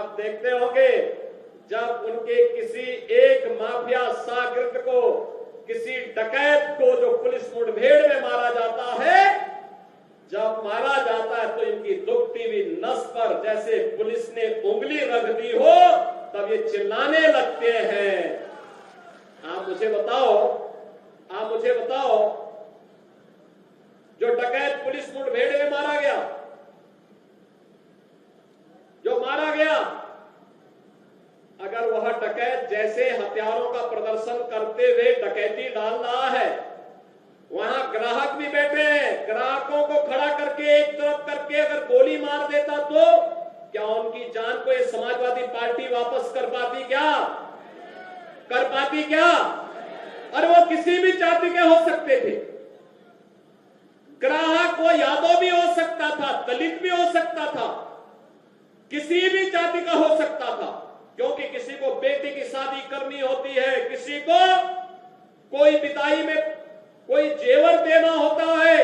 आप देखते होंगे जब उनके किसी एक माफिया शागिर्द को, किसी डकैत को जो पुलिस मुठभेड़ में मारा जाता है, जब मारा जाता है तो इनकी दुखती हुई नस पर जैसे पुलिस ने उंगली रख दी हो तब ये चिल्लाने लगते हैं। आप मुझे बताओ जो डकैत पुलिस मुठभेड़ में मारा गया, अगर वह डकैत जैसे हथियारों का प्रदर्शन करते हुए डकैती डाल रहा है, वहां ग्राहक भी बैठे हैं, ग्राहकों को खड़ा करके एक तरफ करके अगर गोली मार देता तो क्या उनकी जान को ये समाजवादी पार्टी वापस कर पाती क्या? और वो किसी भी जाति के हो सकते थे। ग्राहक वो यादव भी हो सकता था, दलित भी हो सकता था, किसी भी जाति का हो सकता था, क्योंकि किसी को बेटी की शादी करनी होती है, किसी को कोई विदाई में कोई जेवर देना होता है।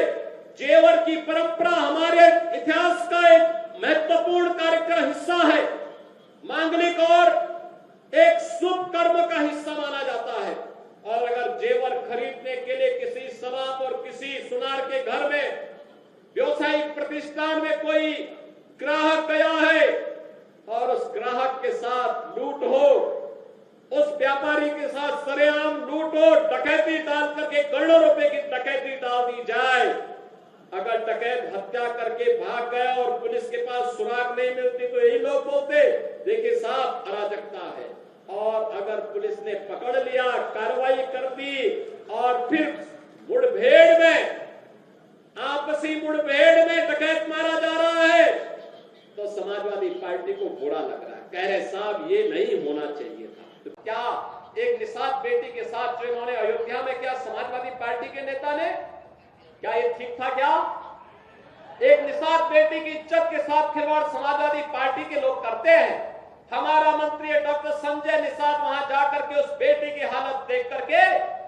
जेवर की परंपरा हमारे इतिहास का एक महत्वपूर्ण कार्यक्रम हिस्सा है, मांगलिक और एक शुभ कर्म का हिस्सा माना जाता है। और अगर जेवर खरीदने के लिए किसी शराब और किसी सुनार के घर में व्यवसायिक प्रतिष्ठान में कोई ग्राहक गया है और उस ग्राहक के साथ लूट हो, उस व्यापारी के साथ सरेआम लूट हो, डकैती डाल करके करोड़ों रुपए की डकैती डाल दी जाए, अगर डकैत हत्या करके भाग गया और पुलिस के पास सुराग नहीं मिलती तो यही लोग बोलते देखिए साहब अराजकता है। और अगर पुलिस ने पकड़ लिया, कार्रवाई कर दी और फिर मुठभेड़ में, आपसी मुठभेड़ में डकैत मारा जा रहा है तो समाजवादी पार्टी को बुरा लग रहा है, कह रहे साहब ये नहीं होना चाहिए था। तो क्या एक निषाद बेटी के साथ जो इन्होंने अयोध्या में किया समाजवादी पार्टी के नेता ने, क्या ये ठीक था? क्या एक निषाद बेटी की इज्जत के साथ खिलवाड़ समाजवादी पार्टी के लोग करते हैं? हमारा मंत्री डॉक्टर संजय निषाद वहां जाकर के उस बेटी की हालत देख करके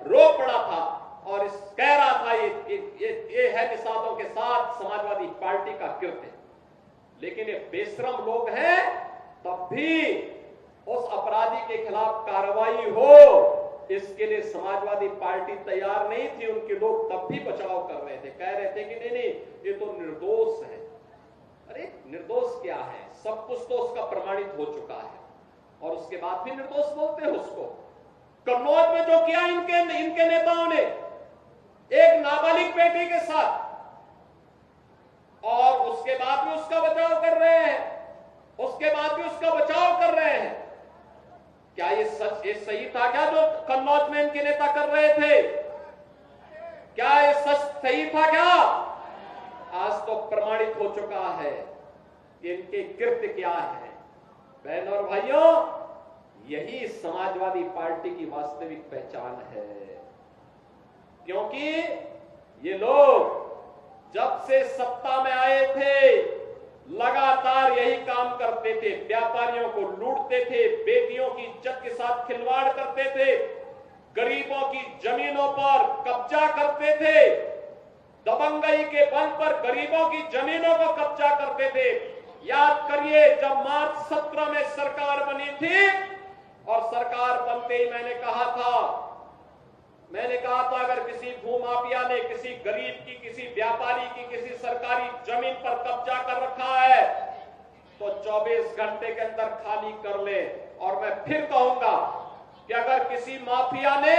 रो पड़ा था और कह रहा था ये है निषादों के साथ समाजवादी पार्टी का कृत्य। लेकिन ये बेशरम लोग हैं, तब भी उस अपराधी के खिलाफ कार्रवाई हो इसके लिए समाजवादी पार्टी तैयार नहीं थी। उनके लोग तब भी बचाव कर रहे थे, कह रहे थे कि नहीं ये तो निर्दोष है। अरे निर्दोष क्या है, सब कुछ तो उसका प्रमाणित हो चुका है और उसके बाद भी निर्दोष बोलते हैं उसको। कन्नौज में जो किया इनके नेताओं ने एक नाबालिग बेटी के साथ, और उसके बाद भी उसका बचाव कर रहे हैं, क्या ये सही था क्या जो कन्नौज में इनके नेता कर रहे थे? क्या ये सही था क्या? आज तो प्रमाणित हो चुका है कि इनके कृत्य क्या है। बहनों और भाइयों, यही समाजवादी पार्टी की वास्तविक पहचान है, क्योंकि ये लोग जब से सत्ता में आए थे लगातार यही काम करते थे, व्यापारियों को लूटते थे, बेटियों की इज्जत के साथ खिलवाड़ करते थे, गरीबों की जमीनों पर कब्जा करते थे, दबंगई के बल पर गरीबों की जमीनों को कब्जा करते थे। याद करिए जब मार्च 17 में सरकार बनी थी और सरकार बनते ही मैंने कहा था अगर किसी भूमाफिया ने किसी गरीब की, किसी व्यापारी की, किसी सरकारी जमीन पर कब्जा कर रखा है तो 24 घंटे के अंदर खाली कर ले। और मैं फिर कहूंगा कि अगर किसी माफिया ने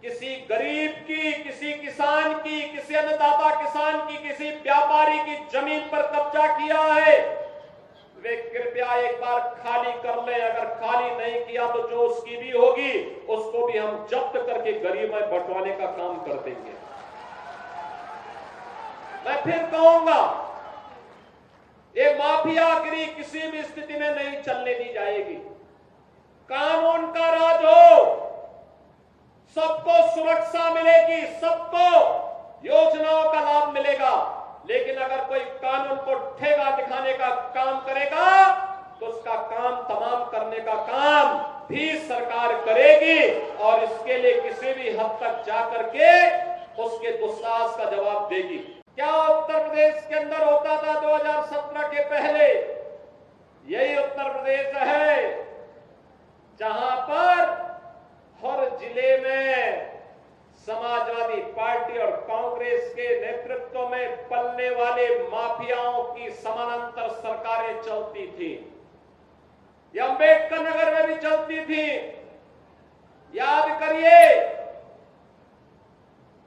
किसी गरीब की, किसी किसान की, किसी अन्नदाता किसान की, किसी व्यापारी की जमीन पर कब्जा किया है, वे कृपया एक बार खाली कर ले। अगर खाली नहीं किया तो जो उसकी भी होगी उसको भी हम जब्त करके गरीब में बंटवाने का काम कर देंगे। मैं फिर कहूंगा ये माफियागिरी किसी भी स्थिति में नहीं चलने दी जाएगी। कानून का राज हो, सबको सुरक्षा मिलेगी, सबको योजनाओं का लाभ मिलेगा। लेकिन अगर कोई कानून को ठेगा दिखाने का काम करेगा तो उसका काम तमाम करने का काम भी सरकार करेगी और इसके लिए किसी भी हद तक जाकर के उसके दुस्साहस का जवाब देगी। क्या उत्तर प्रदेश के अंदर होता था 2017 के पहले? यही उत्तर उत्तर प्रदेश है जहां पर हर जिले में समाजवादी पार्टी और कांग्रेस के नेतृत्व में पलने वाले माफियाओं की समानांतर सरकारें चलती थी। यह अंबेडकर नगर में भी चलती थी। याद करिए,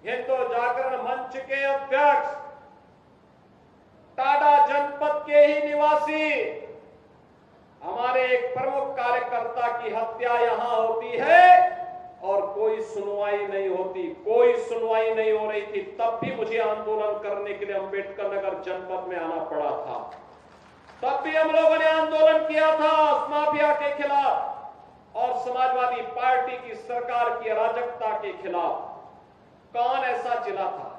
हिंदू जागरण मंच के अध्यक्ष, टाडा जनपद के ही निवासी, हमारे एक प्रमुख कार्यकर्ता की हत्या यहां होती है और कोई सुनवाई नहीं होती, कोई सुनवाई नहीं हो रही थी। तब भी मुझे आंदोलन करने के लिए अंबेडकर नगर जनपद में आना पड़ा था। तब भी हम लोगों ने आंदोलन किया था उस माफिया के खिलाफ और समाजवादी पार्टी की सरकार की अराजकता के खिलाफ। कौन ऐसा जिला था,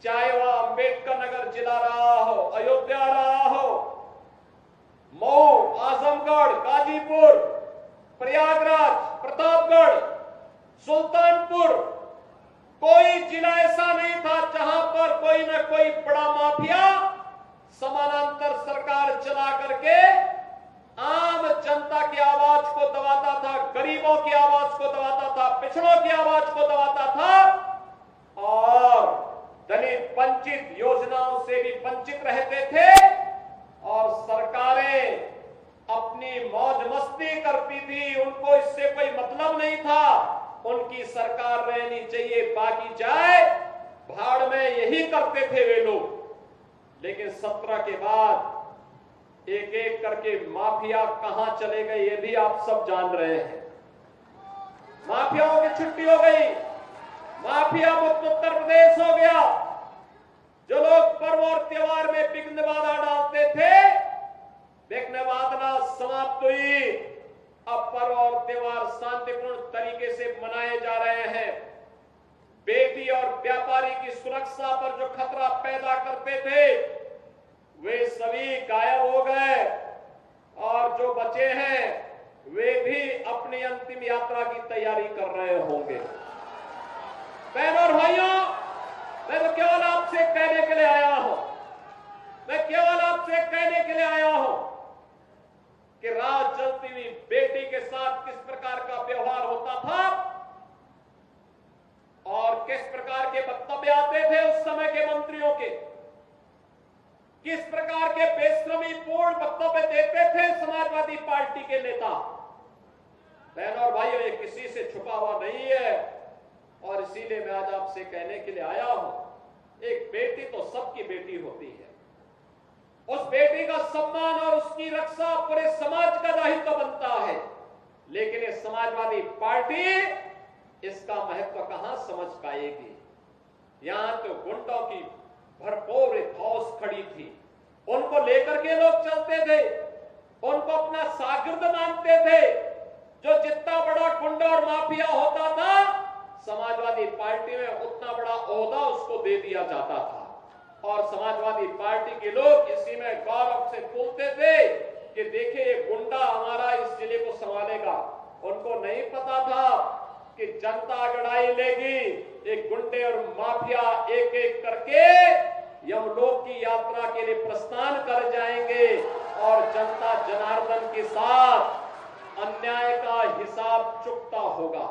चाहे वह अंबेडकर नगर जिला रहा हो, अयोध्या रहा हो, मऊ, आजमगढ़, गाजीपुर, प्रयागराज, प्रतापगढ़, सुल्तानपुर, कोई जिला ऐसा नहीं था जहां पर कोई न कोई बड़ा माफिया समानांतर सरकार चला करके आम जनता की आवाज को दबाता था, गरीबों की आवाज को दबाता था, पिछड़ों की आवाज को दबाता था और दलित वंचित योजनाओं से भी वंचित रहते थे और सरकारें अपनी मौज मस्ती करती थी। उनको इससे कोई मतलब नहीं था, उनकी सरकार रहनी चाहिए, बाकी जाए भाड़ में, यही करते थे वे लोग। लेकिन 17 के बाद एक एक करके माफिया कहां चले गए ये भी आप सब जान रहे हैं। माफियाओं की छुट्टी हो गई, माफिया मुक्त उत्तर प्रदेश हो गया। जो लोग पर्व और त्योहार में विघ्न बाधा डालते थे, विघ्न बाधा समाप्त हुई। अब पर्व और त्योहार शांतिपूर्ण तरीके से मनाए जा रहे हैं। बेटी और व्यापारी की सुरक्षा पर जो खतरा पैदा करते थे वे सभी गायब हो गए और जो बचे हैं वे भी अपनी अंतिम यात्रा की तैयारी कर रहे होंगे। बहनों और भाइयों, मैं तो केवल आपसे कहने के लिए आया हूं, मैं केवल आपसे कहने के लिए आया हूं कि रात जलती हुई बेटी के साथ किस प्रकार का व्यवहार होता था और किस प्रकार के वक्तव्य आते थे उस समय के मंत्रियों के, किस प्रकार के बेशर्मी पूर्ण वक्तव्य देते थे समाजवादी पार्टी के नेता। बहनों और भाइयों, ये किसी से छुपा हुआ नहीं है और इसीलिए मैं आज आपसे कहने के लिए आया हूं, एक बेटी तो सबकी बेटी होती है। उस बेटी का सम्मान और उसकी रक्षा पूरे समाज का दायित्व बनता है। लेकिन ये समाजवादी पार्टी इसका महत्व कहां समझ पाएगी। यहां तो गुंडों की भरपूर फौज खड़ी थी, उनको लेकर के लोग चलते थे, उनको अपना शागिर्द मानते थे। जो जितना बड़ा गुंडा और माफिया होता था, समाजवादी पार्टी में उतना बड़ा ओहदा उसको दे दिया जाता था और समाजवादी पार्टी के लोग इसी में गौरव से बोलते थे कि देखिए ये गुंडा हमारा इस जिले को संभालेगा। उनको नहीं पता था कि जनता अगड़ाई लेगी, एक गुंडे और माफिया एक एक करके यमलोक की यात्रा के लिए प्रस्थान कर जाएंगे और जनता जनार्दन के साथ अन्याय का हिसाब चुकता होगा।